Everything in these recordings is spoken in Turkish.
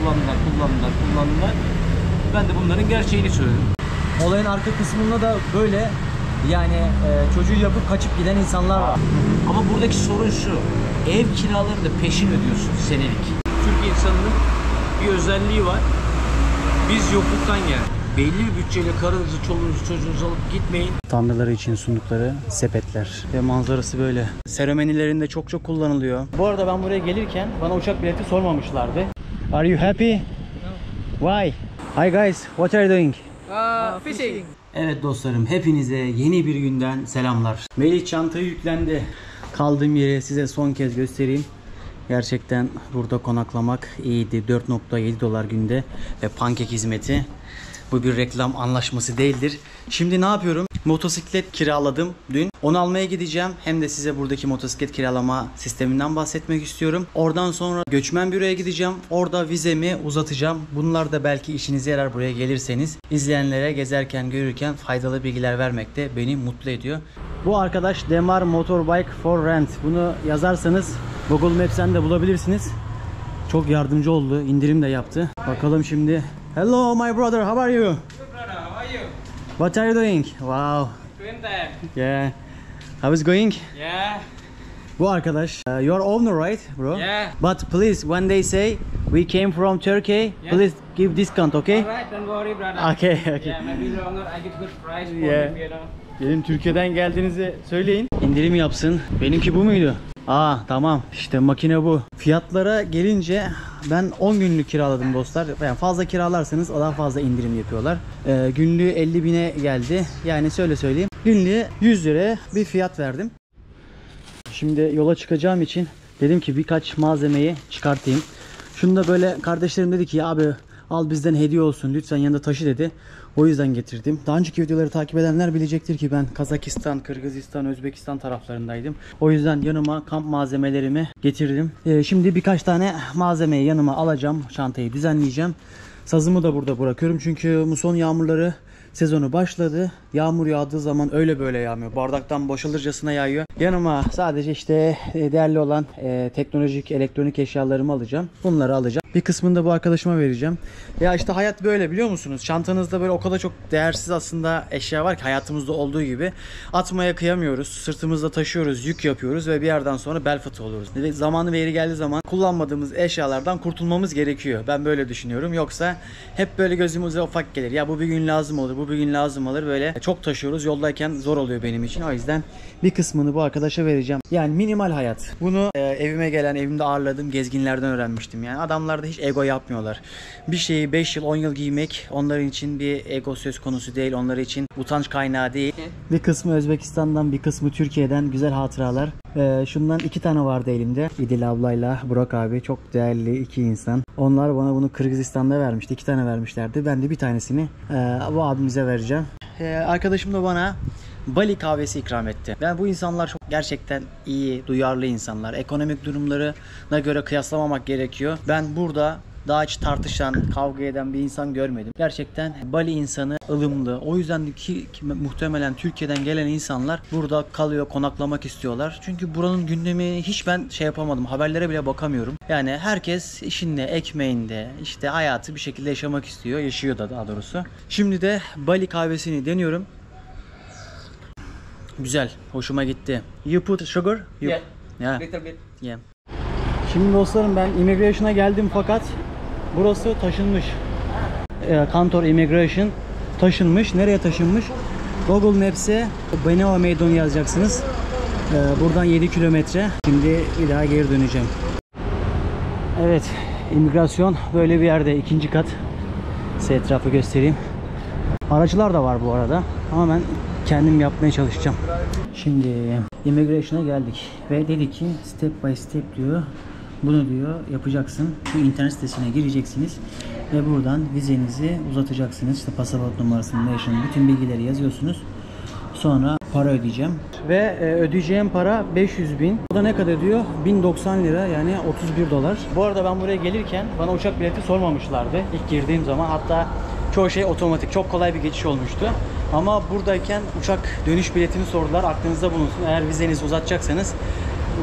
kullandılar. Ben de bunların gerçeğini söyledim. Olayın arka kısmında da böyle yani çocuğu yapıp kaçıp giden insanlar var. Ama buradaki sorun şu. Ev kiralarını peşin ödüyorsun senelik. Türk insanının bir özelliği var. Biz yokluktan geldik. Belli bir bütçeyle karınızı, çoluğunuzu, çocuğunuzu alıp gitmeyin. Tanrıları için sundukları sepetler ve manzarası böyle. Seremonilerinde çok kullanılıyor. Bu arada ben buraya gelirken bana uçak bileti sormamışlardı. Are you happy? No. Why? Hi guys, what are you doing? Fishing. Evet dostlarım, hepinize yeni bir günden selamlar. Melih çantayı yüklendi. Kaldığım yeri size son kez göstereyim. Gerçekten burada konaklamak iyiydi. 4.7 dolar günde ve pankek hizmeti. Bu bir reklam anlaşması değildir. Şimdi ne yapıyorum? Motosiklet kiraladım dün. Onu almaya gideceğim. Hem de size buradaki motosiklet kiralama sisteminden bahsetmek istiyorum. Oradan sonra göçmen büroya gideceğim. Orada vizemi uzatacağım. Bunlar da belki işinize yarar buraya gelirseniz. İzleyenlere gezerken görürken faydalı bilgiler vermek de beni mutlu ediyor. Bu arkadaş Demar Motorbike for Rent. Bunu yazarsanız Google Maps'ten de bulabilirsiniz. Çok yardımcı oldu. İndirim de yaptı. Bakalım şimdi. Hello my brother, how are you? Good brother, how are you? What are you doing? Wow. Doing that. Yeah. How is going? Yeah. Bu arkadaş, your owner, right, bro? Yeah. But please, when they say we came from Turkey, Yeah. please give discount, okay? Alright, don't worry, brother. Okay. Yeah, maybe longer. I get good price for Yeah. you know. Benim Türkiye'den geldiğinizi söyleyin. İndirim yapsın. Benimki bu muydu? Tamam. İşte makine bu. Fiyatlara gelince ben 10 günlük kiraladım dostlar. Yani fazla kiralarsanız daha fazla indirim yapıyorlar. Günlüğü 50 bine geldi. Yani şöyle söyleyeyim. Günlüğü 100 liraya bir fiyat verdim. Şimdi yola çıkacağım için dedim ki birkaç malzemeyi çıkartayım. Şunu da böyle kardeşlerim dedi ki ya abi al bizden hediye olsun lütfen yanında taşı dedi. O yüzden getirdim. Daha önceki videoları takip edenler bilecektir ki ben Kazakistan, Kırgızistan, Özbekistan taraflarındaydım. O yüzden yanıma kamp malzemelerimi getirdim. Şimdi birkaç tane malzemeyi yanıma alacağım. Çantayı düzenleyeceğim. Sazımı da burada bırakıyorum çünkü muson yağmurları sezonu başladı. Yağmur yağdığı zaman öyle böyle yağmıyor. Bardaktan boşalırcasına yağıyor. Yanıma sadece işte değerli olan teknolojik, elektronik eşyalarımı alacağım. Bunları alacağım. Bir kısmını da bu arkadaşıma vereceğim. Ya işte hayat böyle biliyor musunuz? Çantanızda böyle o kadar çok değersiz aslında eşya var ki hayatımızda olduğu gibi. Atmaya kıyamıyoruz. Sırtımızda taşıyoruz, yük yapıyoruz ve bir yerden sonra bel fıtığı oluyoruz. Ve zamanı ve yeri geldiği zaman kullanmadığımız eşyalardan kurtulmamız gerekiyor. Ben böyle düşünüyorum. Yoksa hep böyle gözümüze ufak gelir. Ya bu bir gün lazım olur, bu bir gün lazım olur. Böyle çok taşıyoruz. Yoldayken zor oluyor benim için. O yüzden bir kısmını bu arkadaşa vereceğim. Yani minimal hayat. Bunu evime gelen, evimde ağırladığım gezginlerden öğrenmiştim. Yani adamlar da hiç ego yapmıyorlar. Bir şeyi 5 yıl, 10 yıl giymek onların için bir ego söz konusu değil. Onlar için utanç kaynağı değil. Bir kısmı Özbekistan'dan, bir kısmı Türkiye'den güzel hatıralar. Şundan 2 tane vardı elimde. İdil ablayla Burak abi. Çok değerli 2 insan. Onlar bana bunu Kırgızistan'da vermişti. 2 tane vermişlerdi. Ben de bir tanesini bu abimize vereceğim. Arkadaşım da bana Bali kahvesi ikram etti. Yani bu insanlar çok gerçekten iyi, duyarlı insanlar. Ekonomik durumlarına göre kıyaslamamak gerekiyor. Ben burada daha hiç tartışan, kavga eden bir insan görmedim. Gerçekten Bali insanı ılımlı. O yüzden ki muhtemelen Türkiye'den gelen insanlar burada kalıyor, konaklamak istiyorlar. Çünkü buranın gündemi hiç ben yapamadım. Haberlere bile bakamıyorum. Yani herkes işinde, ekmeğinde, işte hayatı bir şekilde yaşamak istiyor. Yaşıyor da daha doğrusu. Şimdi de Bali kahvesini deniyorum. Güzel. Hoşuma gitti. You put sugar? Yeah. Yeah. Little bit. Yeah. Şimdi dostlarım ben immigration'a geldim fakat burası taşınmış. Kantor Immigration taşınmış. Nereye taşınmış? Google Maps'e Benova Meydanı yazacaksınız. Buradan 7 kilometre. Şimdi bir daha geri döneceğim. Evet. İmigrasyon böyle bir yerde. 2. kat. Size etrafı göstereyim. Aracılar da var bu arada. Ama ben kendim yapmaya çalışacağım. Şimdi immigration'a geldik ve dedi ki step by step diyor. Bunu diyor yapacaksın. Şu internet sitesine gireceksiniz ve buradan vizenizi uzatacaksınız. İşte pasaport numarasını, yaşını, bütün bilgileri yazıyorsunuz. Sonra para ödeyeceğim. Ve ödeyeceğim para 500.000. O da ne kadar diyor? 1090 lira yani 31 dolar. Bu arada ben buraya gelirken bana uçak bileti sormamışlardı. İlk girdiğim zaman hatta çoğu şey otomatik. Çok kolay bir geçiş olmuştu. Ama buradayken uçak dönüş biletini sordular. Aklınızda bulunsun. Eğer vizenizi uzatacaksanız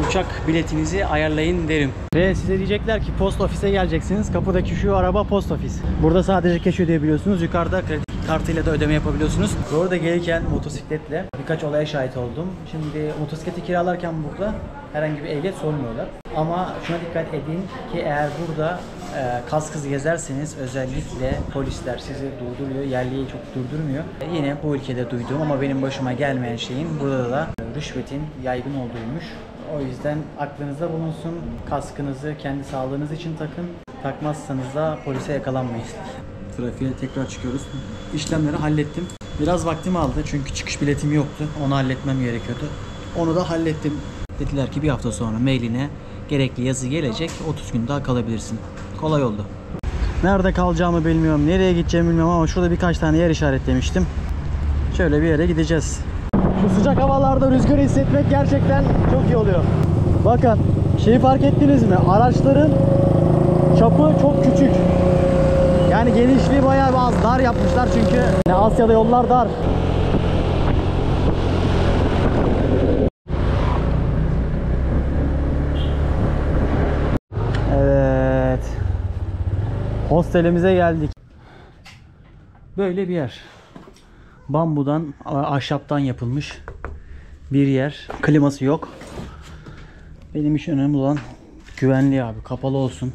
uçak biletinizi ayarlayın derim. Ve size diyecekler ki post ofise geleceksiniz. Kapıdaki şu araba post ofis. Burada sadece cash ödeyebiliyorsunuz. Yukarıda kredi kartıyla da ödeme yapabiliyorsunuz. Bu arada gelirken motosikletle birkaç olaya şahit oldum. Şimdi motosikleti kiralarken burada herhangi bir ehliyet sormuyorlar. Ama şuna dikkat edin ki eğer burada kasksız gezerseniz özellikle polisler sizi durduruyor. Yerliyi çok durdurmuyor. Yine bu ülkede duyduğum ama benim başıma gelmeyen şeyin burada da rüşvetin yaygın olduğuymuş. O yüzden aklınızda bulunsun. Kaskınızı kendi sağlığınız için takın. Takmazsanız da polise yakalanmayız. Trafiğe tekrar çıkıyoruz. İşlemleri hallettim. Biraz vaktim aldı çünkü çıkış biletim yoktu. Onu halletmem gerekiyordu. Onu da hallettim. Dediler ki bir hafta sonra mailine gerekli yazı gelecek. 30 gün daha kalabilirsin. Kolay oldu. Nerede kalacağımı bilmiyorum. Nereye gideceğimi bilmiyorum ama şurada birkaç tane yer işaretlemiştim. Şöyle bir yere gideceğiz. Şu sıcak havalarda rüzgarı hissetmek gerçekten çok iyi oluyor. Bakın şeyi fark ettiniz mi? Araçların çapı çok küçük. Yani genişliği bayağı bir az, dar yapmışlar çünkü Asya'da yollar dar. Evet. Hostelimize geldik. Böyle bir yer. Bambudan, ahşaptan yapılmış bir yer. Kliması yok. Benim için önemli olan güvenliği abi. Kapalı olsun.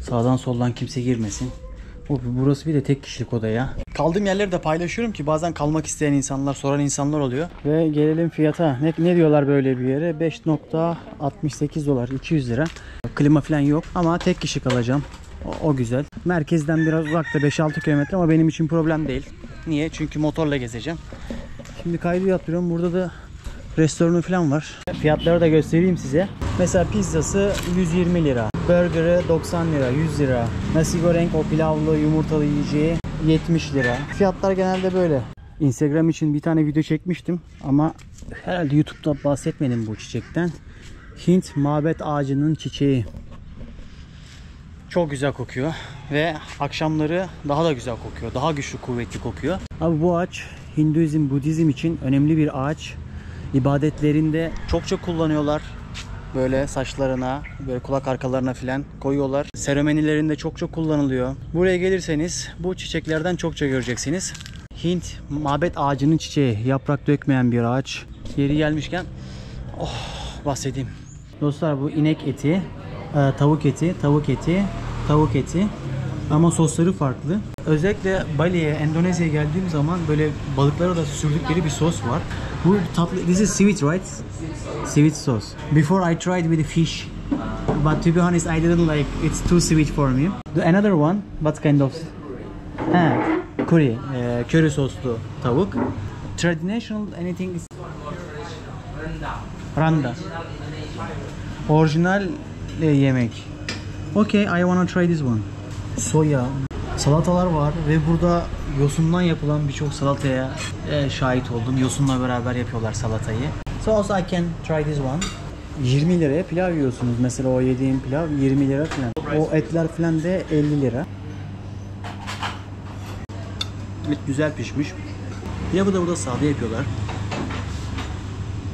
Sağdan soldan kimse girmesin. Burası bir de tek kişilik oda ya. Kaldığım yerleri de paylaşıyorum ki bazen kalmak isteyen insanlar, soran insanlar oluyor. Ve gelelim fiyata. Ne diyorlar böyle bir yere? 5.68 dolar, 200 lira. Klima falan yok ama tek kişi kalacağım. O güzel. Merkezden biraz uzakta 5-6 kilometre ama benim için problem değil. Niye? Çünkü motorla gezeceğim. Şimdi kaydı yapıyorum. Burada da restoranı falan var. Fiyatları da göstereyim size. Mesela pizzası 120 lira. Burgerı 90 lira, 100 lira. Nasi goreng, o pilavlı yumurtalı yiyeceği 70 lira. Fiyatlar genelde böyle. Instagram için bir tane video çekmiştim ama herhalde YouTube'da bahsetmedim bu çiçekten. Hint mabet ağacının çiçeği. Çok güzel kokuyor ve akşamları daha da güzel kokuyor. Daha güçlü, kuvvetli kokuyor. Abi bu ağaç Hinduizm, Budizm için önemli bir ağaç. İbadetlerinde çokça kullanıyorlar. Böyle saçlarına, böyle kulak arkalarına falan koyuyorlar. Seremonilerinde çokça kullanılıyor. Buraya gelirseniz bu çiçeklerden çokça göreceksiniz. Hint mabet ağacının çiçeği. Yaprak dökmeyen bir ağaç. Yeri gelmişken bahsedeyim. Dostlar bu inek eti, tavuk eti, tavuk eti, tavuk eti. Ama sosları farklı. Özellikle Bali'ye, Endonezya'ya geldiğim zaman böyle balıklara da sürdükleri bir sos var. Bu tatlı. This is sweet, right? Sweet sauce. Before I tried with the fish, but to be honest, I didn't like. It's too sweet for me. Another one, what kind of? Curry, köri soslu tavuk. Traditional anything is randa. Orijinal yemek. Okay, I wanna try this one. Soya, salatalar var ve burada yosundan yapılan birçok salataya şahit oldum. Yosunla beraber yapıyorlar salatayı. So also I can try this one. 20 liraya pilav yiyorsunuz. Mesela o yediğim pilav 20 lira falan. O etler falan da 50 lira. Et güzel pişmiş. Pilavı da burada sade yapıyorlar.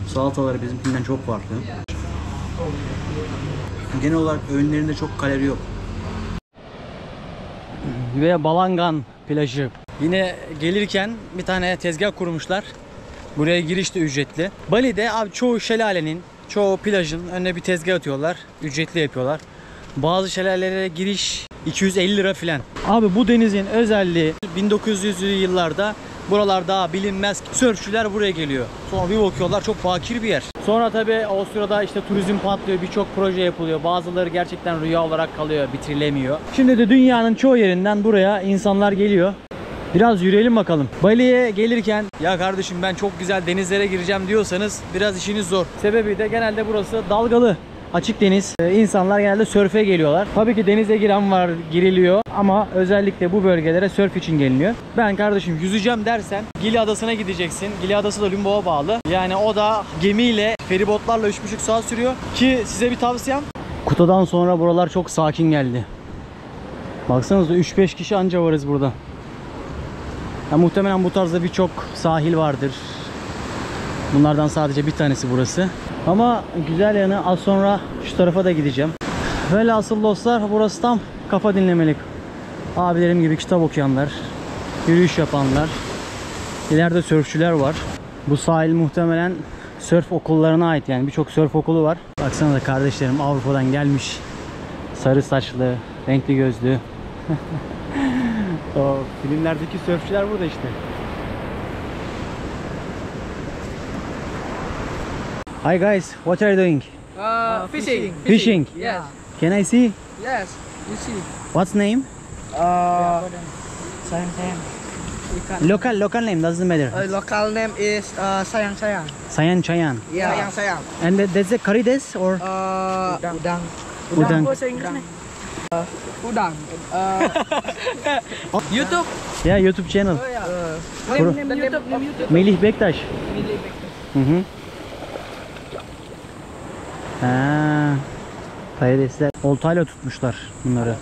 Salataları bizimkinden çok farklı. Genel olarak öğünlerinde çok kalori yok. Ve Balangan plajı. Yine gelirken bir tane tezgah kurmuşlar. Buraya giriş de ücretli. Bali'de abi çoğu şelalenin, çoğu plajın önüne bir tezgah atıyorlar. Ücretli yapıyorlar. Bazı şelalelere giriş 250 lira filan. Abi bu denizin özelliği 1900'lü yıllarda buralar daha bilinmez. Sörfçüler buraya geliyor. Sonra bir bakıyorlar çok bakir bir yer. Sonra tabii o sırada işte turizm patlıyor. Birçok proje yapılıyor. Bazıları gerçekten rüya olarak kalıyor. Bitirilemiyor. Şimdi de dünyanın çoğu yerinden buraya insanlar geliyor. Biraz yürüyelim bakalım. Bali'ye gelirken ya kardeşim ben çok güzel denizlere gireceğim diyorsanız biraz işiniz zor. Sebebi de genelde burası dalgalı. Açık deniz. İnsanlar genelde sörfe geliyorlar. Tabii ki denize giren var, giriliyor ama özellikle bu bölgelere sörf için geliniyor. Ben kardeşim yüzeceğim dersen Gili Adası'na gideceksin. Gili Adası da Lombok'a bağlı. Yani o da gemiyle, feribotlarla 3,5 saat sürüyor. Ki size bir tavsiyem. Kutadan sonra buralar çok sakin geldi. Baksanıza 3-5 kişi anca varız burada. Ya muhtemelen bu tarzda birçok sahil vardır. Bunlardan sadece bir tanesi burası. Ama güzel yanı az sonra şu tarafa da gideceğim. Velhasıl dostlar, burası tam kafa dinlemelik. Abilerim gibi kitap okuyanlar, yürüyüş yapanlar, ileride sörfçüler var. Bu sahil muhtemelen sörf okullarına ait, yani birçok sörf okulu var. Baksana da kardeşlerim Avrupa'dan gelmiş. Sarı saçlı, renkli gözlü. O filmlerdeki sörfçüler burada işte. Hi guys, what are you doing? Fishing. Fishing. Yes. Can I see? Yes. You see. What's name? Sayang sayang. Local name doesn't matter. Local name is sayang sayang. Sayan Chayan. Yeah. Sayang sayang. And that's a karides or Udang. udang? Bahasa Inggris nih. Udang. YouTube. Yeah, YouTube channel. Name YouTube. Melih Bektaş. Hı hı. Ha, karidesler. Oltayla tutmuşlar bunları.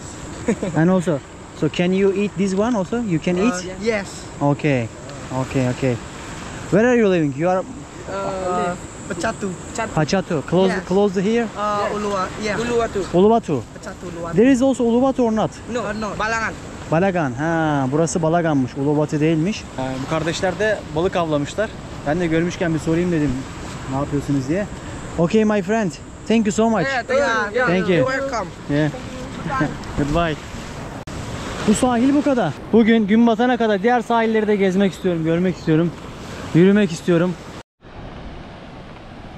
And also, so can you eat this one also? You can eat? Yes. Okay. Okay. Where are you living? You are Pecatu. Pachatu. Close Yes. close here. Ulua. Yeah. Uluwatu. Uluwatu. Pecatu Uluwatu. There is also Uluwatu or not? No. Balangan. Balagan. Ha, burası Balagan'mış. Uluwatu değilmiş. Bu kardeşler de balık avlamışlar. Ben de görmüşken bir sorayım dedim. Ne yapıyorsunuz diye. Okay my friend. Thank you so much. Yeah. Thank you. You're welcome. Yeah. Goodbye. Bu sahil bu kadar. Bugün gün batana kadar diğer sahilleri de gezmek istiyorum, görmek istiyorum. Yürümek istiyorum.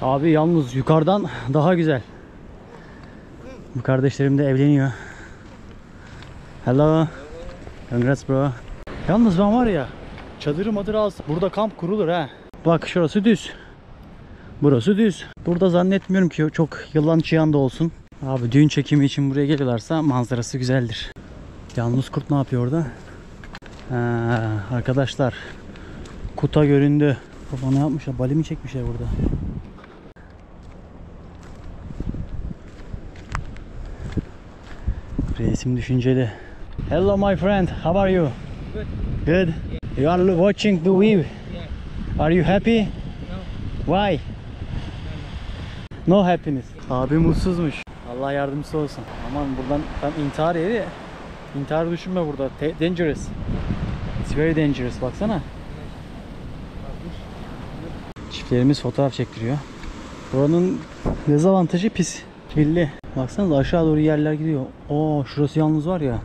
Abi yalnız yukarıdan daha güzel. Bu kardeşlerim de evleniyor. Hello. Congrats bro. Yalnız ben var ya, çadırı madır alsam burada kamp kurulur ha. Bak şurası düz. Burası düz. Burada zannetmiyorum ki çok yılan çıyan da olsun. Abi düğün çekimi için buraya geliyorlarsa manzarası güzeldir. Yalnız kurt ne yapıyor orada? Arkadaşlar, kuta göründü. Baba ne yapmışlar? Bali mi çekmişler burada? Resim düşünceli. Hello my friend, how are you? Good. You are watching the view. Are you happy? No. Why? No happiness. Abi mutsuzmuş. Allah yardımcısı olsun. Aman buradan tam intihar yeri. İntihar düşünme burada. Dangerous. It's very dangerous. Baksana. Çiftlerimiz fotoğraf çektiriyor. Buranın dezavantajı pis. Kirli. Baksanıza aşağı doğru yerler gidiyor. Oo, şurası yalnız var ya.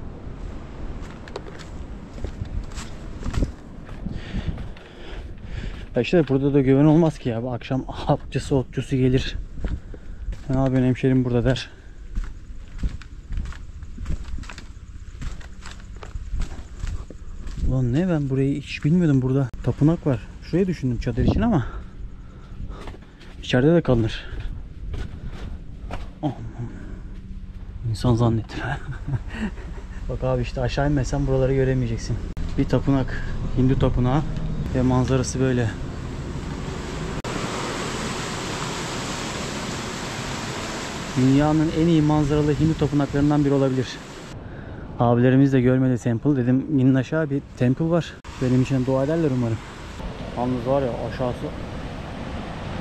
İşte burada da güven olmaz ki ya. Akşam hapçısı otçusu gelir. Ne yapıyorsun hemşerim burada der. Ulan ne, ben burayı hiç bilmiyordum, burada tapınak var. Şurayı düşündüm çadır için ama içeride de kalınır. Oh. İnsan zannettir. Bak abi işte aşağı inmesen buraları göremeyeceksin. Bir tapınak, Hindu tapınağı ve manzarası böyle. Dünyanın en iyi manzaralı Hindu tapınaklarından biri olabilir. Abilerimiz de görmedi temple. Dedim inin aşağı, bir temple var. Benim için dua ederler umarım. Yalnız var ya aşağısı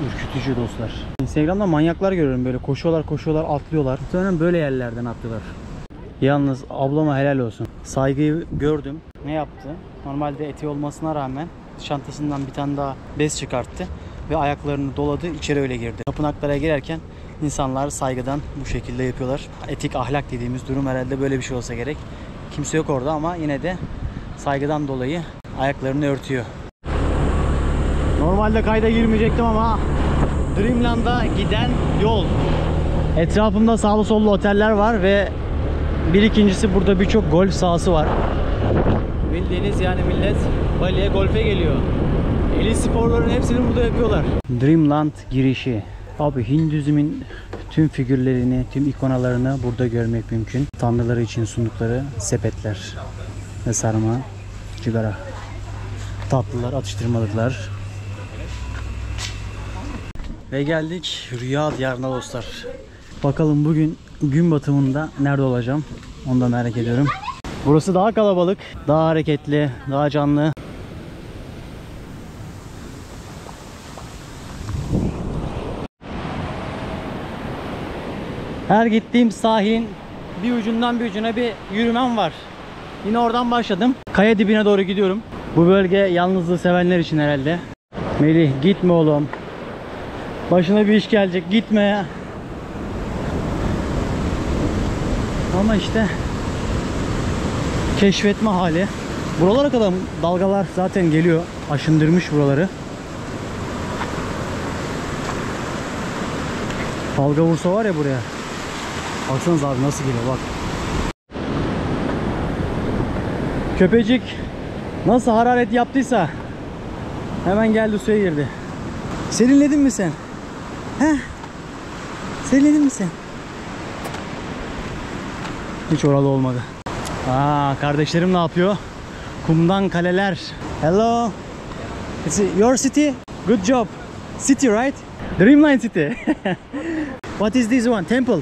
ürkütücü dostlar. Instagram'da manyaklar görüyorum, böyle koşuyorlar atlıyorlar. Muhtemelen böyle yerlerden atlıyorlar. Yalnız ablama helal olsun. Saygıyı gördüm. Ne yaptı? Normalde eti olmasına rağmen çantasından bir tane daha bez çıkarttı ve ayaklarını doladı, içeri öyle girdi. Tapınaklara girerken insanlar saygıdan bu şekilde yapıyorlar. Etik, ahlak dediğimiz durum herhalde böyle bir şey olsa gerek. Kimse yok orada ama yine de saygıdan dolayı ayaklarını örtüyor. Normalde kayda girmeyecektim ama Dreamland'a giden yol. Etrafımda sağlı sollu oteller var ve ikincisi burada birçok golf sahası var. Bildiğiniz yani millet Bali'ye golfe geliyor. Elit sporların hepsini burada yapıyorlar. Dreamland girişi. Abi Hinduizmin tüm figürlerini, tüm ikonalarını burada görmek mümkün. Tanrıları için sundukları sepetler ve sarma, cigara, tatlılar, atıştırmalıklar. Ve geldik Rüya Diyarı'na dostlar. Bakalım bugün gün batımında nerede olacağım? Onu da merak ediyorum. Burası daha kalabalık, daha hareketli, daha canlı. Her gittiğim sahilin bir ucundan bir ucuna bir yürümem var. Yine oradan başladım. Kaya dibine doğru gidiyorum. Bu bölge yalnızlığı sevenler için herhalde. Melih gitme oğlum. Başına bir iş gelecek, gitme ya. Ama işte keşfetme hali. Buralara kadar dalgalar zaten geliyor. Aşındırmış buraları. Dalga vursa var ya buraya. Baksanıza abi nasıl geliyor bak. Köpecik nasıl hararet yaptıysa hemen geldi suya girdi. Serinledin mi sen? Heh. Serinledin mi sen? Hiç oralı olmadı. Aa, kardeşlerim ne yapıyor? Kumdan kaleler. Hello. It's your city? Good job. City, right? Dreamline City. What is this one? Temple.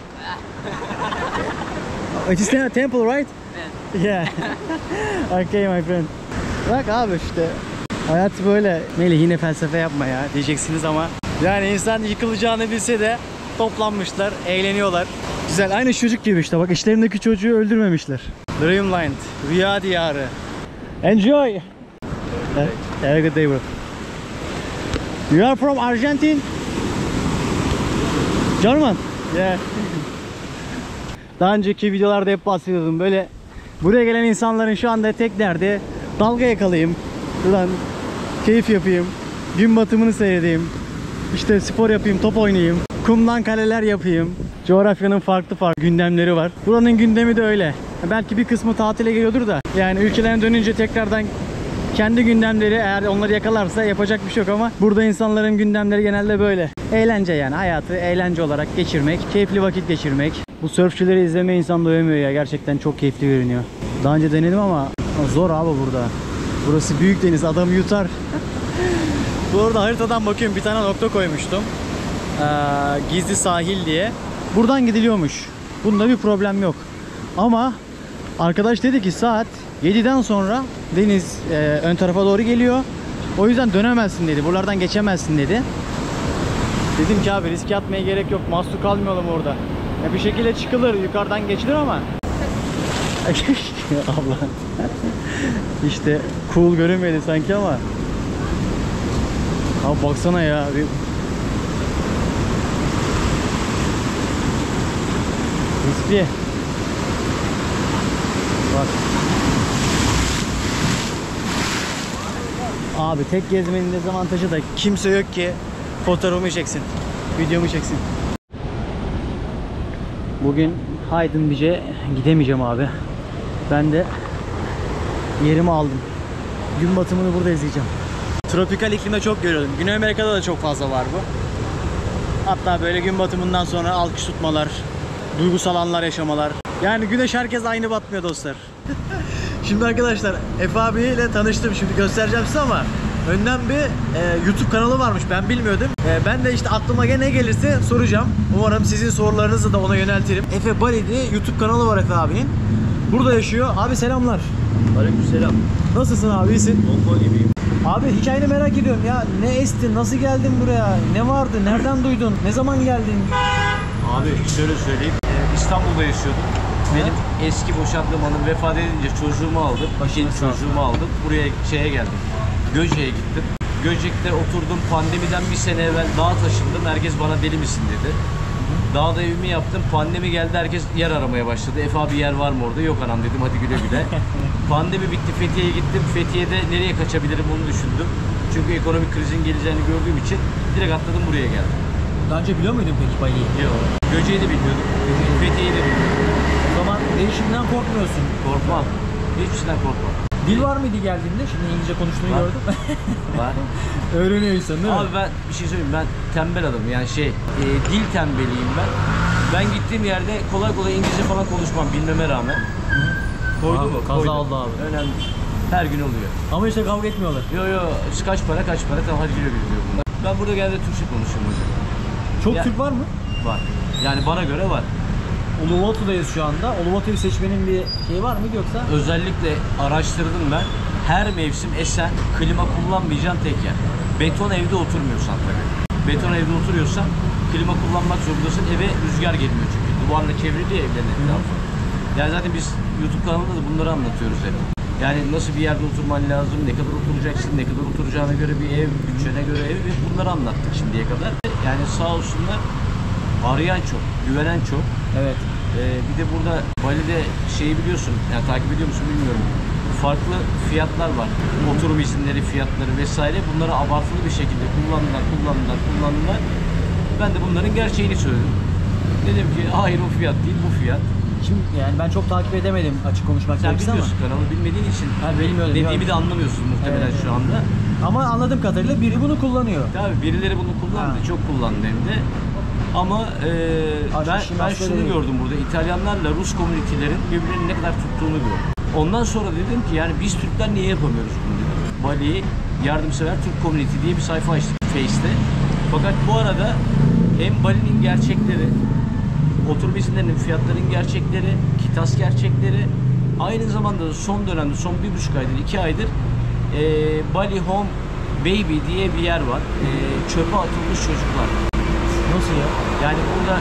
It is a temple, right? Yeah. Okay my friend. Bak abi işte. Hayat böyle. Melih yine felsefe yapma ya diyeceksiniz ama yani insan yıkılacağını bilse de toplanmışlar, eğleniyorlar. Güzel, aynı çocuk gibi işte. Bak işlerindeki çocuğu öldürmemişler. Dreamland, rüya diyarı. Enjoy. Have a good day bro. You are from Argentine? German? Yeah. Daha önceki videolarda hep bahsediyordum. Böyle buraya gelen insanların şu anda tek derdi dalga yakalayayım. Şuradan keyif yapayım. Gün batımını seyredeyim. İşte spor yapayım, top oynayayım. Kumdan kaleler yapayım. Coğrafyanın farklı gündemleri var. Buranın gündemi de öyle. Belki bir kısmı tatile geliyordur da. Yani ülkelerine dönünce tekrardan kendi gündemleri, eğer onları yakalarsa yapacak bir şey yok ama burada insanların gündemleri genelde böyle. Eğlence yani, hayatı eğlence olarak geçirmek, keyifli vakit geçirmek. Bu sörfçüleri izlemeye insan doyamıyor ya, gerçekten çok keyifli görünüyor. Daha önce denedim ama zor abi burada. Burası büyük deniz, adam yutar. Bu arada haritadan bakıyorum, bir tane nokta koymuştum. Gizli sahil diye. Buradan gidiliyormuş. Bunda bir problem yok. Ama arkadaş dedi ki saat 7'den sonra deniz ön tarafa doğru geliyor. O yüzden dönemezsin dedi. Buralardan geçemezsin dedi. Dedim ki abi riske atmaya gerek yok. Mahsur kalmayalım orada. Ya bir şekilde çıkılır, yukarıdan geçilir ama. Abla. İşte cool görünmedi sanki ama. Abi baksana ya. Riskli. Bak. Abi tek gezmenin dezavantajı da kimse yok ki fotoğrafımı çeksin, videomu çeksin. Bugün Hayden Beach'e gidemeyeceğim abi. Ben de yerimi aldım. Gün batımını burada izleyeceğim. Tropikal iklimde çok görüyorum. Güney Amerika'da da çok fazla var bu. Hatta böyle gün batımından sonra alkış tutmalar, duygusal anlar yaşamalar. Yani güneş herkes aynı batmıyor dostlar. Şimdi arkadaşlar Efe abiyle tanıştım. Şimdi göstereceğim size ama önden bir YouTube kanalı varmış. Ben bilmiyordum. Ben de işte aklıma ne gelirse soracağım. Umarım sizin sorularınızı da ona yöneltirim. Efe Bali diye YouTube kanalı var Efe abinin. Burada yaşıyor. Abi selamlar. Aleykümselam. Nasılsın abi? İyisin? Bomba gibiyim. Abi hikayeni merak ediyorum ya. Ne estin? Nasıl geldin buraya? Ne vardı? Nereden duydun? Ne zaman geldin? Abi şöyle söyleyeyim. İstanbul'da yaşıyordum. Benim eski boşandığım hanım vefat edince çocuğumu aldım. İkinci çocuğumu aldım. Buraya geldim. Göcek'e gittim. Göcek'te oturdum. Pandemiden bir sene evvel dağa taşındım. Herkes bana deli misin dedi. Dağda evimi yaptım. Pandemi geldi. Herkes yer aramaya başladı. Efe abi yer var mı orada? Yok anam dedim. Hadi güle güle. Pandemi bitti. Fethiye'ye gittim. Fethiye'de nereye kaçabilirim onu düşündüm. Çünkü ekonomik krizin geleceğini gördüğüm için direkt atladım, buraya geldim. Daha önce biliyor muydun peki Bali'yi? Yok. Göcek'i de bilmiyordum. Fethiye'yi de bilmiyordum. O zaman değişimden korkmuyorsun. Korkmam. Hiçbir şeyden korkmam. Dil var mıydı geldiğinde? Şimdi İngilizce konuştuğunu Var. gördüm. Var. Öğreniyor insan değil mi? Abi ben bir şey söyleyeyim, ben tembel adamım yani dil tembeliyim ben. Ben gittiğim yerde kolay kolay İngilizce falan konuşmam bilmeme rağmen. Koydu Abi, mu? kaza Koydu. oldu abi. Önemli. Her gün oluyor. Ama işte kavga etmiyorlar. Yo kaç para tamam hadi güle güle diyor bunlar. Ben burada geldiğimde Türkçe konuşuyorum hocam. Çok Ya- Türk var mı? Var. Yani bana göre var. Uluwatu'dayız şu anda. Uluwatu'yu seçmenin bir şeyi var mı yoksa? Özellikle araştırdım ben. Her mevsim esen, klima kullanmayacağın tek yer. Beton evde oturmuyorsan tabii. Beton evde oturuyorsan klima kullanmak zorundasın. Eve rüzgar gelmiyor çünkü. bu anda çevrili ya evlerin etrafı. Yani zaten biz YouTube kanalında da bunları anlatıyoruz hep. Yani nasıl bir yerde oturman lazım, ne kadar oturacaksın, ne kadar oturacağına göre bir ev, bütçene göre ev ve bunları anlattık şimdiye kadar. Yani sağ olsunlar arayan çok, güvenen çok. Evet. Bir de burada Bali'de şeyi biliyorsun, yani takip ediyor musun bilmiyorum. Farklı fiyatlar var. Oturum izinleri, fiyatları vesaire. Bunları abartılı bir şekilde kullandılar. Ben de bunların gerçeğini söyledim. Dedim ki hayır o fiyat değil, bu fiyat. Şimdi yani ben çok takip edemedim açık konuşmak Sen gerekirse ama. bilmiyorsun kanalı, bilmediğin için bilmiyorum. dediğimi de anlamıyorsun muhtemelen Evet. şu anda. Ama anladığım kadarıyla biri bunu kullanıyor. Tabii birileri bunu kullandı, çok kullandı hem de. Ama ben şunu değil. gördüm burada, İtalyanlarla Rus komünitelerin birbirlerini ne kadar tuttuğunu gördüm. Ondan sonra dedim ki yani biz Türkler niye yapamıyoruz bunu dedim. Bali Yardımsever Türk Community diye bir sayfa açtık Face'te. Fakat bu arada hem Bali'nin gerçekleri, oturum izinlerinin fiyatlarının gerçekleri, Kitas gerçekleri, aynı zamanda da son dönemde, son 1,5 aydır, 2 aydır Bali Home Baby diye bir yer var. Çöpe atılmış çocuklar. Nasıl ya? Yani burada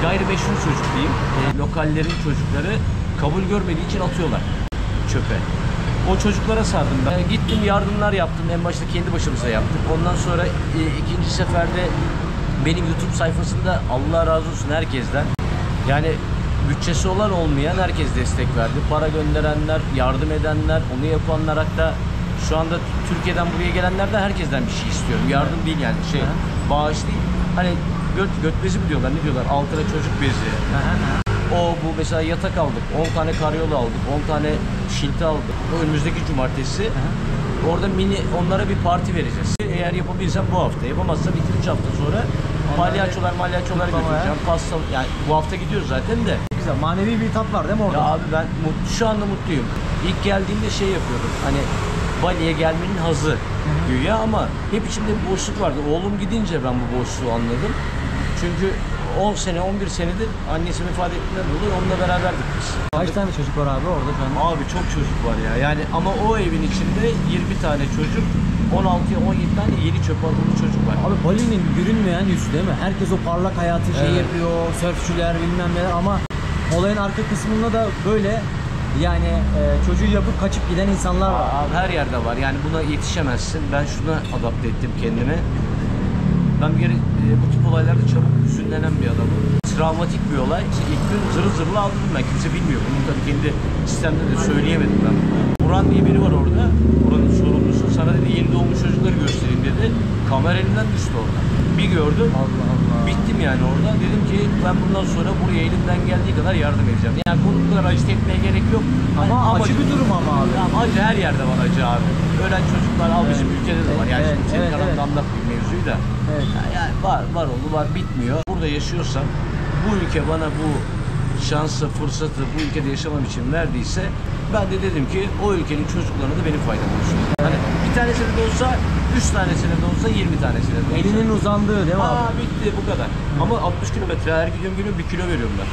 gayrimeşru çocuk diyeyim, lokallerin çocukları kabul görmediği için atıyorlar çöpe. O çocuklara sardım ben. Gittim yardımlar yaptım. En başta kendi başımıza yaptık. Ondan sonra ikinci seferde benim YouTube sayfasında Allah razı olsun herkesten. Yani bütçesi olan olmayan herkes destek verdi. Para gönderenler, yardım edenler, onu yapanlar, hatta şu anda Türkiye'den buraya gelenler de herkesten bir şey istiyorum. Yardım değil yani bağış değil. Hani göt bezi mi diyorlar, ne diyorlar? Altına çocuk bezi. Bu mesela yatak aldık, 10 tane karyola aldık, 10 tane şilte aldık. O önümüzdeki cumartesi. Orada onlara bir parti vereceğiz. Eğer yapabilirsem bu hafta, yapamazsam 2-3 hafta sonra palyaçolar götüreceğim. Pasta, yani bu hafta gidiyoruz zaten de. Güzel, manevi bir tat var değil mi orada? Ya abi ben şu anda mutluyum. İlk geldiğimde şey yapıyordum, hani Bali'ye gelmenin hazı güya, ama hep içimde bir boşluk vardı. Oğlum gidince ben bu boşluğu anladım. Çünkü 10 sene, 11 senedir annesi vefat ettiğinden dolayı onunla beraberdik biz. Kaç tane çocuk var abi orada şu an? Abi çok çocuk var ya. Yani ama o evin içinde 20 tane çocuk, 16'ya 17 tane yeni çöpe atılmış çocuk var. Abi Bali'nin görünmeyen yüzü değil mi? Herkes o parlak hayatı yapıyor, sörfçüler bilmem neler, ama olayın arka kısmında da böyle yani çocuğu yapıp kaçıp giden insanlar var. Abi her yerde var. Yani buna yetişemezsin. Ben şuna adapte ettim kendimi. Ben bir kere bu tip olaylarda çabuk hüzünlenen bir adamım. Travmatik bir olay. İşte ilk gün zırıl aldım ben. Kimse bilmiyor. Bunu tabii kendi sistemde de söyleyemedim ben. Burhan diye biri var orada. Buranın sorumlusu. Sana dedi yeni doğmuş çocukları göstereyim dedi. Kamera elinden düştü orada. Bir gördüm. Allah Allah. Bittim yani orada. Dedim ki ben bundan sonra buraya elimden geldiği kadar yardım edeceğim. Yani bu kadar acı etmeye gerek yok. Ama acı bir durum ama abi. Ya acı her yerde var acı abi. Ölen çocuklar bizim ülkede de var. Yani Evet, şimdi senin evet, kanalında evet. anlatmayayım mevzuyu da. Evet. Yani var oldu var bitmiyor. Burada yaşıyorsam, bu ülke bana bu şansı, fırsatı bu ülkede yaşamam için verdiyse, ben de dedim ki o ülkenin çocuklarına da benim faydam olsun. Hani bir tanesine de olsa, 3 tanesine de olsa, 20 tanesine de olsa. Elinin uzandığı değil mi abi? Bitti bu kadar. Ama 60 kilometre her gidiyorum geliyorum 1 kilo veriyorum ben.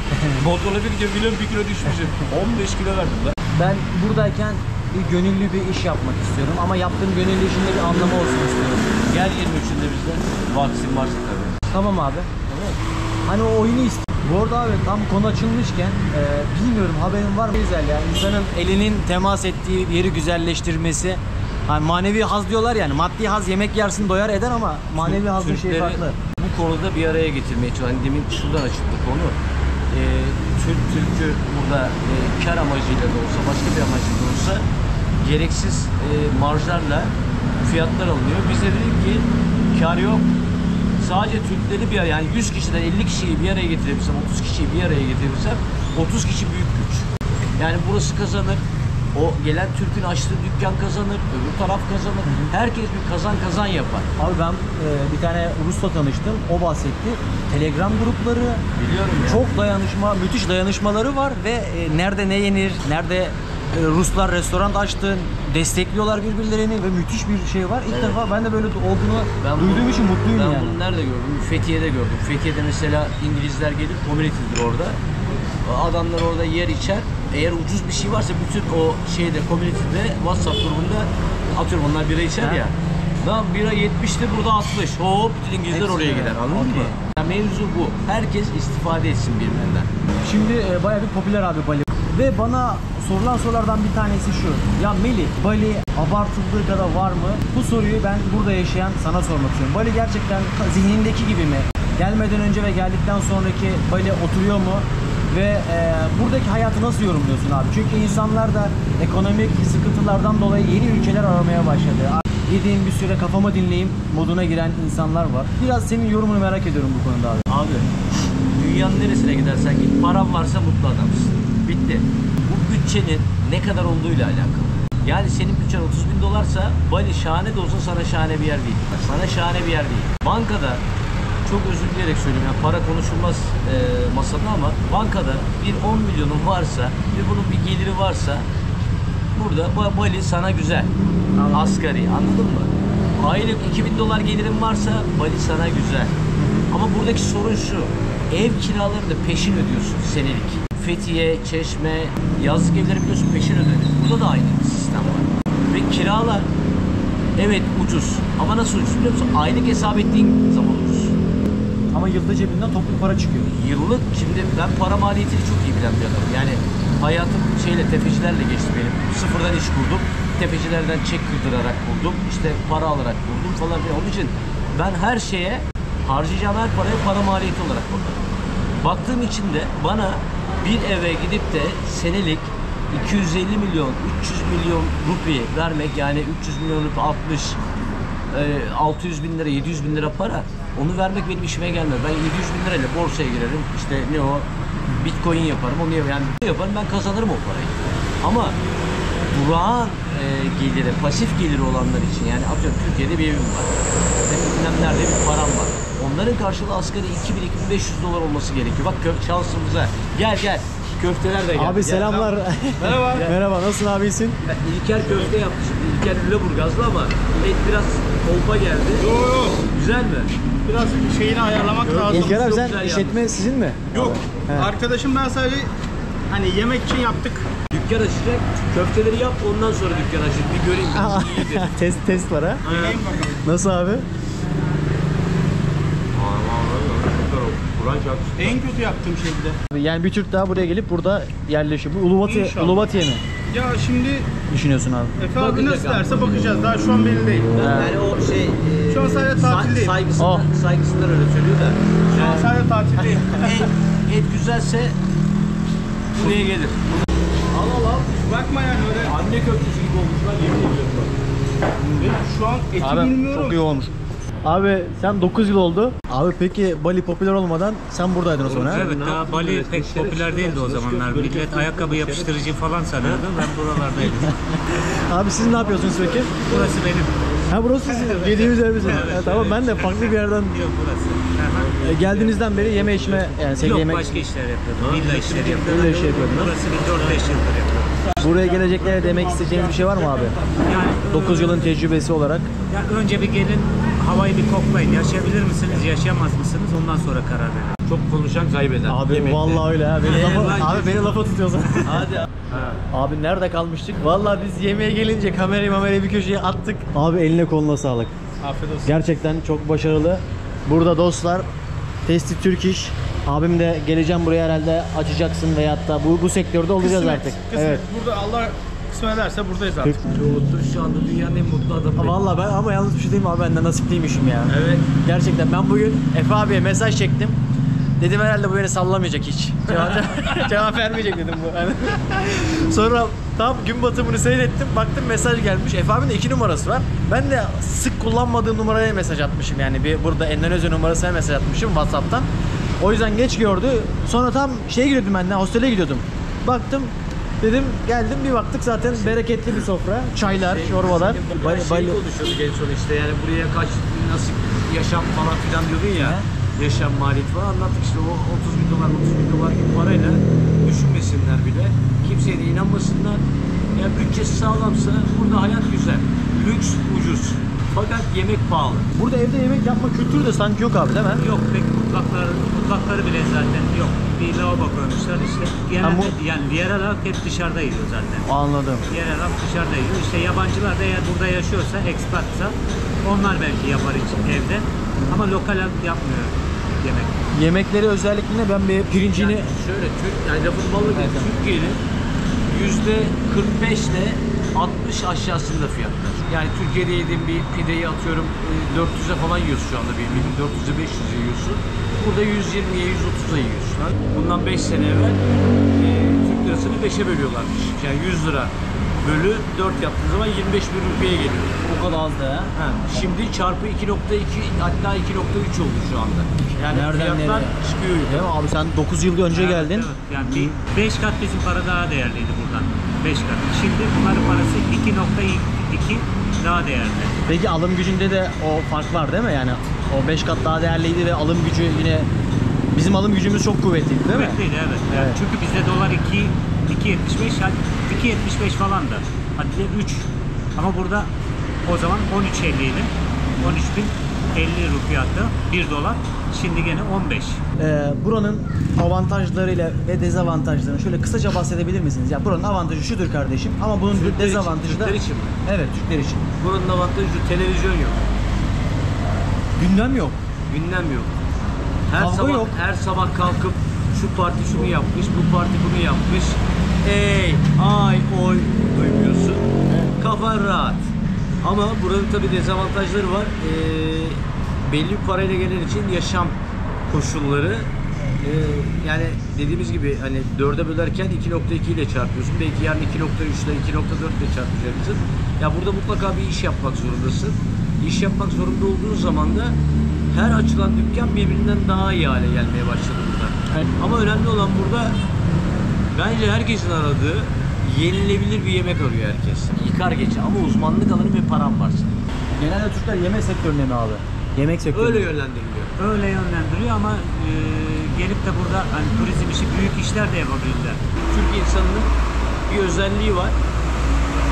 Motorla bir gidiyorum geliyorum 1 kilo düşmüşüm. 15 kilo verdim ben. Ben buradayken bir gönüllü bir iş yapmak istiyorum ama yaptığım gönüllü işinde bir anlamı olsun istiyorum. Gel 23'ünde bizde. Vaksin varsa tabii. Tamam abi. Tamam. Hani o oyunu istiyorum. Bu arada abi tam konu açılmışken bilmiyorum haberin var mı? Güzel yani insanın elinin temas ettiği yeri güzelleştirmesi. Hani manevi haz diyorlar yani, maddi haz yemek yersin doyar eder ama manevi hazın şeyi Türkleri farklı. bu konuda bir araya getirmeye çalışıyor. Hani demin şuradan açıldı konu. Türk'ü burada kar amacıyla da olsa, başka bir amacıyla da olsa gereksiz marjlarla fiyatlar alınıyor. Biz de dedik ki kar yok. Sadece Türkleri bir araya, yani 100 kişiden 50 kişiyi bir araya getirebilsem, 30 kişiyi bir araya getirebilsem, 30 kişi büyük güç. Yani burası kazanır. O gelen Türk'ün açtığı dükkan kazanır, öbür taraf kazanır. Herkes bir kazan yapar. Abi ben bir tane Rus'la tanıştım. O bahsetti. Telegram grupları, Biliyorum ya. çok müthiş dayanışmaları var ve nerede ne yenir, nerede Ruslar restoran açtı, destekliyorlar birbirlerini ve müthiş bir şey var. İlk defa ben de böyle olduğunu duyduğum için mutluyum yani. Ben bunu nerede gördüm? Fethiye'de gördüm. Fethiye'de mesela İngilizler gelip community'dir orada. Adamlar orada yer içer. Eğer ucuz bir şey varsa bütün o şeyde, community'de, WhatsApp grubunda atıyorum onlar bira içer ya. Lan bira 70'ti burada 60. Hop bütün İngilizler oraya gider, anladın mı? Mevzu bu. Herkes istifade etsin birbirinden. Şimdi bayağı bir popüler abi Bali. Ve bana sorulan sorulardan bir tanesi şu. Ya Melih, Bali abartıldığı kadar var mı? Bu soruyu ben burada yaşayan sana sormak istiyorum. Bali gerçekten zihnindeki gibi mi? Gelmeden önce ve geldikten sonraki Bali oturuyor mu? Ve buradaki hayatı nasıl yorumluyorsun abi? Çünkü insanlar da ekonomik sıkıntılardan dolayı yeni ülkeler aramaya başladı. Yediğim bir süre kafama dinleyeyim moduna giren insanlar var. Biraz senin yorumunu merak ediyorum bu konuda abi. Abi dünyanın neresine gidersen git, paran varsa mutlu adamsın. Bitti. Bu bütçenin ne kadar olduğuyla alakalı. Yani senin bütçen 30 bin dolarsa Bali şahane de olsa sana şahane bir yer değil. Sana şahane bir yer değil. Bankada, çok özür dileyerek söyleyeyim, yani para konuşulmaz masada, ama bankada bir 10 milyonun varsa ve bunun bir geliri varsa burada Bali sana güzel. Asgari, anladın mı? Aylık 2000 dolar gelirin varsa Bali sana güzel. Ama buradaki sorun şu: ev kiralarını peşin ödüyorsun senelik. Fethiye, Çeşme, yazlık evleri biliyorsun peşin ödenir. Burada da aynı bir sistem var. Ve kiralar evet ucuz. Ama nasıl ucuz biliyor musun? Aylık hesap ettiğin zaman ucuz. Ama yılda cebinden toplu para çıkıyor. Yıllık, şimdi ben para maliyetini çok iyi bilen bir adamım. Yani hayatım tefecilerle geçti benim. Sıfırdan iş kurdum. Tefecilerden çek kırdırarak buldum. İşte para alarak buldum falan filan. Onun için ben her şeye, harcayacağım her paraya para maliyeti olarak bakarım. Baktığım için de bana bir eve gidip de senelik 250 milyon, 300 milyon rupi vermek, yani 300 milyon rupi 60, 600 bin lira, 700 bin lira para, onu vermek benim işime gelmez. Ben 700 bin lirayla borsaya girerim, işte ne o, bitcoin yaparım, onu yaparım, ben kazanırım o parayı. Ama durağan geliri, pasif geliri olanlar için, yani atıyorum Türkiye'de bir evim var, bilmem nerede bir param var. Onların karşılığı asgari 2000-2500 dolar olması gerekiyor. Bak şansımıza. Gel. Köfteler de geldi. Abi selamlar. Merhaba. Merhaba, nasılsın abi, iyisin? İlker köfte yaptı şimdi. İlker Lüleburgazlı ama et biraz kolpa geldi. Yok. Güzel mi? Biraz şeyini ayarlamak lazım. İlker abi sen güzel işletme sizin mi? Yok. He. Arkadaşım, ben sadece hani yemek için yaptık. Dükkan açacak. Köfteleri yap, ondan sonra dükkan açacak. Bir göreyim. test var ha. Yiyin bakalım. Nasıl abi? En kötü yaptığım şey bir de. Yani bir Türk daha buraya gelip burada yerleşiyor. Bu İnşallah. Ulubatı'ya mı Ya şimdi düşünüyorsun abi? Efe abi Bakacak nasıl abi. derse bakacağız. Daha şu an belli değil. Yani o Şu an sadece tatildeyim. Saygısından öyle söylüyor da. Şu an sadece tatildeyim. Et güzelse buraya gelir. Allah. Bakma yani öyle. Anne köftesi gibi olmuş lan, yemin ediyorum bak. Ben şu an eti Abi bilmiyorum. çok iyi olmuş. Abi sen 9 yıl oldu. Abi peki Bali popüler olmadan sen buradaydın o zaman ha? Evet, daha Bali pek popüler değildi o zamanlar. Millet ayakkabı yapıştırıcı falan sanıyordu. Ben buralardaydım. Abi siz ne yapıyorsunuz peki? Burası benim. Ha burası sizin. Yediğimiz yer bizim. Evet, Ha, tamam, evet. ben de farklı bir yerden Yok burası. Aha. geldiğinizden beri yeme içme, yani sevgi Yok, yemek, başka işler yapıyordum. Villa işleri yapıyordum. öyle bir şey yapıyordunuz. Burası bir 4-5 yıldır yapıyorum. Buraya geleceklere demek isteyeceğiniz bir şey var mı abi? Yani 9 yılın tecrübesi olarak. ya önce bir gelin, havayı bir koklayın. Yaşayabilir misiniz, yaşayamaz mısınız? Ondan sonra karar verin. Çok konuşan kaybeder. Abi Yemekte. vallahi öyle ha. Vallahi Abi beni lafa tutuyorsun. Hadi. Abi nerede kalmıştık? Vallahi biz yemeğe gelince kamerayı bir köşeye attık. Abi eline koluna sağlık. Afiyet olsun. Gerçekten çok başarılı. Burada dostlar, Tasty Turk İş. Abim de geleceğim buraya herhalde, açacaksın veyahut da bu sektörde olacağız artık. Evet. Burada Allah kısmet ederse buradayız artık. Şu anda dünyanın en mutlu adamı. Vallahi ben ama yalnız bir şey diyeyim abi, ben de nasipliymişim ya. Evet. Gerçekten ben bugün Efe abiye mesaj çektim. Dedim herhalde bu beni sallamayacak hiç. Cevap vermeyecek dedim bu. Sonra tam gün batımını seyrettim. Baktım mesaj gelmiş. Efe abinin de 2 numarası var. Ben de sık kullanmadığım numaraya mesaj atmışım. Yani bir burada Endonezya numarasına mesaj atmışım WhatsApp'tan. O yüzden geç gördü. Sonra tam gidiyordum ben de, hostele gidiyordum. Baktım, dedim geldim, bir baktık zaten bereketli bir sofra. Çaylar, çorbalar. Konuşuyorduk en son işte, yani buraya nasıl yaşam falan filan diyordun ya. Yaşam maliyeti falan anlattık işte, o 30 bin dolar gibi parayla düşünmesinler bile. Kimseye de inanmasınlar. Yani bütçesi sağlamsa burada hayat güzel. Lüks, ucuz. Fakat yemek pahalı. Burada evde yemek yapma kültürü de sanki yok abi, değil mi? Yok, pek mutfakları bile zaten yok. Bir lavabo koymuşlar işte. Genelde yani yerel halk hep dışarıda yiyor zaten. Anladım. Yerel halk dışarıda yiyor. İşte yabancılar da eğer burada yaşıyorsa, expatsa onlar belki yapar için evde. Ama lokal halk yapmıyor. yemek. Yemekleri özellikle ne? Ben bir pirincini... Yani şöyle yani lafın balı gibi Türkiye'nin %45 ile 60 aşağısında fiyatlar. Yani Türkiye'de yediğin bir pideyi atıyorum 400'e falan yiyorsun şu anda benim bildiğim 400'e 500'e yiyorsun. Burada 120'ye 130'a yiyorsun. Bundan 5 sene evvel Türk lirasını 5'e bölüyorlarmış. Yani 100 lira bölü 4 yaptığın zaman 25 bin rupiye geliyor. O kadar az da ya. Ha, şimdi çarpı 2.2 hatta 2.3 oldu şu anda. Yani Nereden fiyatlar nereye? çıkıyor yukarı. Değil mi abi, sen 9 yıl önce Evet, geldin. evet. Yani 5 kat bizim para daha değerliydi buradan. 5 kat. Şimdi bunların parası 2.2 daha değerli. Peki alım gücünde de o fark var değil mi? Yani o 5 kat daha değerliydi ve alım gücü yine bizim alım gücümüz çok kuvvetliydi değil mi? Kuvvetliydi evet. Yani Evet. çünkü bizde dolar 2.75 hadi 2.75 falan da. Hadi de 3. Ama burada o zaman 13.50 idi. 13.050 rupiyattı 1 dolar. Şimdi gene 15. Buranın avantajlarıyla ve dezavantajlarını şöyle kısaca bahsedebilir misiniz? Ya buranın avantajı şudur kardeşim ama bunun Türkler dezavantajı da... Türkler için mi? Evet, Türkler için. Buranın avantajı şu, televizyon yok. Gündem yok. Gündem yok. Kavga yok. Her sabah kalkıp şu parti şunu yapmış, bu parti bunu yapmış. Ey, ay, oy duymuyorsun. Kafan rahat. Ama buranın tabii dezavantajları var. Belli bir parayla gelen için yaşam koşulları yani dediğimiz gibi hani 4'e bölerken 2.2 ile çarpıyorsun. Belki yarın 2.3 ile 2.4 ile çarpacaksın. Ya burada mutlaka bir iş yapmak zorundasın. İş yapmak zorunda olduğun zaman da her açılan dükkan birbirinden daha iyi hale gelmeye başladı burada. Evet. Ama önemli olan burada bence herkesin aradığı yenilebilir bir yemek arıyor herkes. Yıkar geçer ama uzmanlık alanı ve param varsa. Genelde Türkler yemek sektöründe mi abi? Yemek sektörü. Öyle yönlendiriliyor. Öyle yönlendiriyor ama gelip de burada hani turizm işi büyük işler de yapabilirler. Türk insanının bir özelliği var.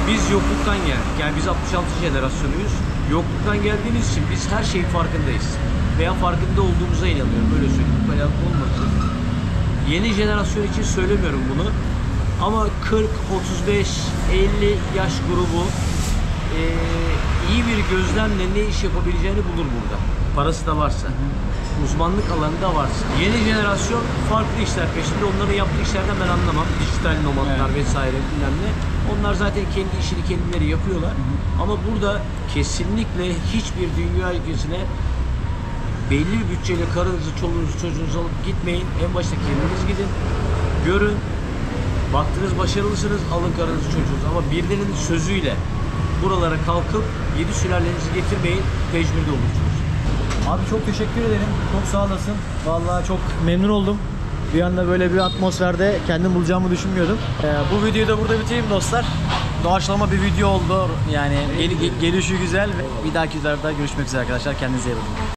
Biz yokluktan geldik. Yani biz 66 jenerasyonuyuz. Yokluktan geldiğimiz için biz her şeyin farkındayız. Veya farkında olduğumuza inanıyorum. Böyle söyleyeyim. Bayağı olmasın. Yeni jenerasyon için söylemiyorum bunu. Ama 40, 35, 50 yaş grubu iyi bir gözlemle ne iş yapabileceğini bulur burada. Parası da varsa. Uzmanlık alanı da varsa. Yeni jenerasyon farklı işler peşinde. Onların yaptığı işlerden ben anlamam. Dijital nomadlar vesaire bilmem ne. Onlar zaten kendi işini kendileri yapıyorlar. Ama burada kesinlikle hiçbir dünya ülkesine belli bir bütçeyle karınızı, çoluğunuzu, çocuğunuzu alıp gitmeyin. En başta kendiniz gidin. Görün. Baktınız başarılısınız, alın karınızı, çocuğunuzu. Ama birilerinin sözüyle buralara kalkıp 7 sülalenizi getirmeyin. Tecrübeli olursunuz. Abi çok teşekkür ederim. Çok sağ olasın. Vallahi çok memnun oldum. Bir anda böyle bir atmosferde kendim bulacağımı düşünmüyordum. Bu videoyu da burada bitireyim dostlar. Doğaçlama bir video oldu. Yani gelişi güzel. Bir dahaki videolarda görüşmek üzere arkadaşlar. Kendinize iyi bakın.